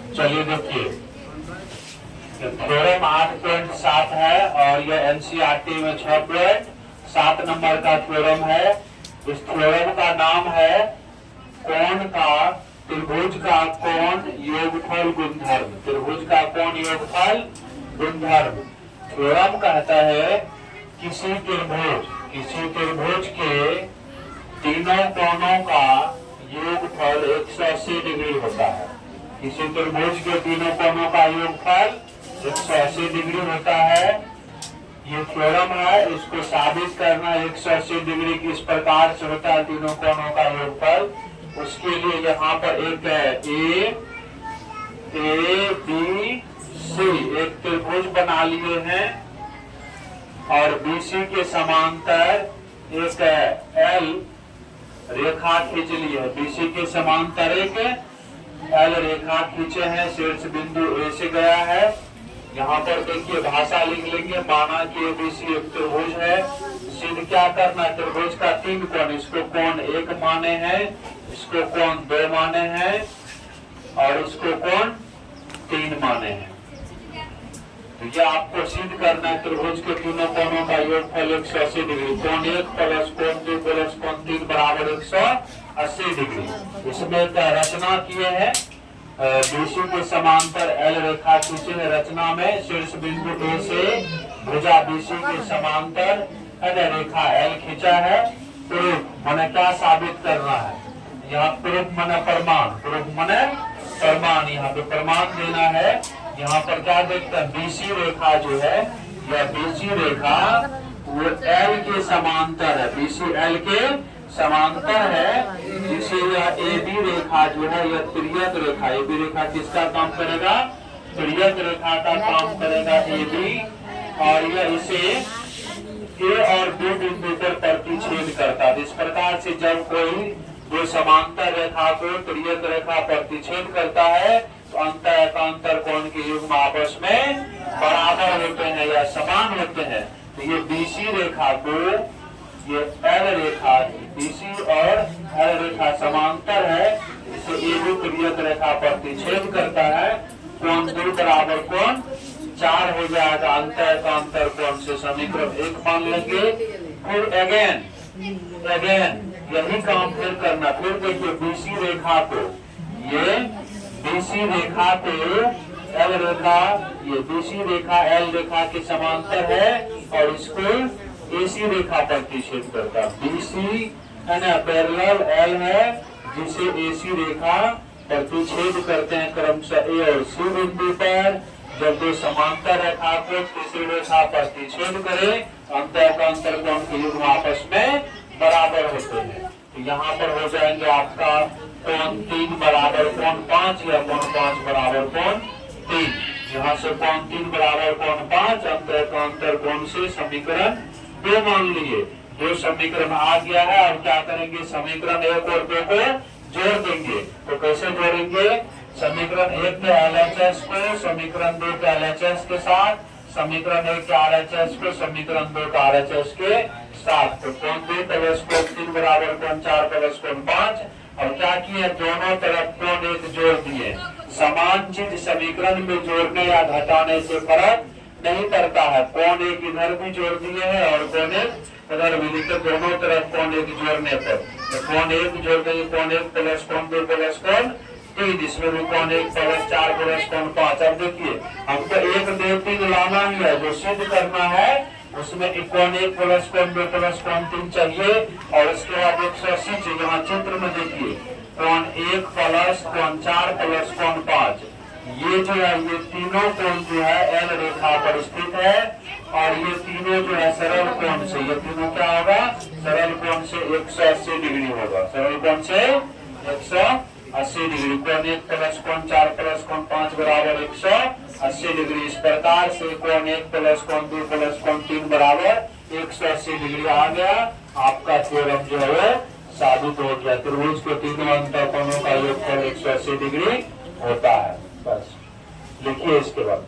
चलिए देखिए, थ्योरम 8.7 है और यह एनसीईआरटी में 6.7 नंबर का थ्योरम है। इस थ्योरम का नाम है कोण का त्रिभुज का कोण योगफल गुणधर्म। त्रिभुज का कोण योगफल गुणधर्म। थ्योरम कहता है किसी त्रिभुज के तीनों कोणों का योगफल 180 डिग्री होता है। किसी त्रिभुज के तीनों कोणों का योगफल 180 डिग्री होता है। ये थ्योरम है, इसको साबित करना 180 डिग्री किस प्रकार से होता है तीनों कोणों का योगफल। उसके लिए यहाँ पर एक है ए बी सी, एक त्रिभुज बना लिए हैं और बीसी के समांतर एक एल रेखा खींच ली है। बीसी के समांतर एक एल रेखा खींचे हैं, शीर्ष बिंदु ए से गया है। यहाँ पर देखिए भाषा लिख लेंगे, माना कि एबीसी एक त्रिभुज है। सिद्ध क्या करना, त्रिभुज का तीन कोण, इसको कोण 1 माने हैं, इसको कोण 2 माने हैं और इसको कोण 3 माने हैं। तो ये आपको सिद्ध करना है त्रिभुज के तीनों कोणों का योगफल 180 डिग्री। कोण 1 प्लस कोण 2 प्लस कोण 3 बराबर 180 डिग्री। इसमें रचना किए हैं, बीसी के समांतर एल रेखा खींचे है। रचना में शीर्ष बिंदु ए से भुजा बीसी के समांतर एल रेखा एल खींचा है। प्रूफ माने क्या साबित करना है, यहाँ प्रूफ माने प्रमाण, प्रूफ माने प्रमाण, यहाँ पे प्रमाण देना है। यहाँ पर क्या देखते हैं, बीसी रेखा जो है, यह बीसी रेखा वो एल के समांतर है, बीसी एल के समांतर है। जिसे यह ए बी रेखा जो है यह तिर्यक रेखा, ए बी रेखा किसका काम करेगा, तिर्यक रेखा का काम करेगा ए बी, और यह इसे ए और बी बिंदु पर प्रतिच्छेद करता है। इस प्रकार से जब कोई जो समांतर रेखा को तिर्यक रेखा प्रतिच्छेद करता है तो अंतर कोण के युग्म आपस में बराबर होते हैं या समान होते हैं। तो ये बीसी रेखा को, ये एल रेखा, बीसी और एल रेखा समांतर है, इसे ए बी तिर्यक रेखा प्रतिच्छेद करता है। कोण 2 बराबर कोण 4 हो जाएगा। अंतर कोण से समीकरण 1 मान लेंगे। फिर अगेन यही काम फिर करना। फिर देखिए बीसी रेखा को, ये बीसी रेखा को एल रेखा, ये बीसी रेखा एल रेखा के समांतर है और इसको एसी रेखा प्रतिच्छेद करता। बीसी है ना पैरेलल एल है, जिसे एसी रेखा प्रतिच्छेद करते हैं क्रमशः ए और सी बिंदु पर। जब दो समांतर रेखा को तीसरी रेखा प्रतिच्छेद करे, अंतर कोण के युग्म आपस में बराबर होते हैं। तो यहाँ पर हो जाएंगे आपका कोण 3 बराबर कोण 5 या कोण 5 बराबर कोण 3। यहाँ से कोण 3 बराबर कोण 5, अंतर कोण से समीकरण 2 मान लिए। 2 समीकरण आ गया है। अब क्या करेंगे, समीकरण 1 और 2 को जोड़ देंगे। तो कैसे जोड़ेंगे, समीकरण 1 के LHS को समीकरण 2 के LHS के साथ, समीकरण 1 के RHS को समीकरण 2 का RHS के साथ। तो कोण 2 प्लस कोण 3 बराबर कोण 4 प्लस कोण 5। और क्या किए, दोनों तरफ कोण 1 जोड़ दिए। समान चीज समीकरण में जोड़ने या घटाने से फर्क नहीं पड़ता है। कोण 1 इधर भी जोड़ दिए हैं और कोण 1 उधर भी, लेकिन दोनों तरफ कोण 1 जोड़ने पर तो कोण 1 जोड़ देंगे। कोण 1 प्लस कोण 2 प्लस कोण 3, इसमें भी कोण 1 प्लस 4 प्लस कोण 5। अब देखिए हमको 1 2 3 लाना ही है, जो सिद्ध करना है उसमें कोण 1 प्लस कोण 2 प्लस कोण 3 चाहिए। और उसके बाद 180 चाहिए। यहाँ चित्र में देखिए कोण 1 प्लस कोण 4 प्लस कोण 5, ये जो है ये तीनों कोण जो है एल रेखा पर स्थित है। और ये तीनों जो है सरल कोण से, ये तीनों क्या होगा, सरल कोण से 180 डिग्री होगा। सरल कोण से 180 डिग्री। कोण 1 प्लस कोण 4 प्लस कोण 5 बराबर 180 डिग्री। इस प्रकार से कोण 1 प्लस कोण 2 प्लस कोण 3 बराबर 180 डिग्री आ गया। आपका थ्योरम जो है साबित हो गया। त्रिभुज के तीनों अंतर कोणों का योगफल 180 डिग्री होता है। बस लिखिए इसके बाद।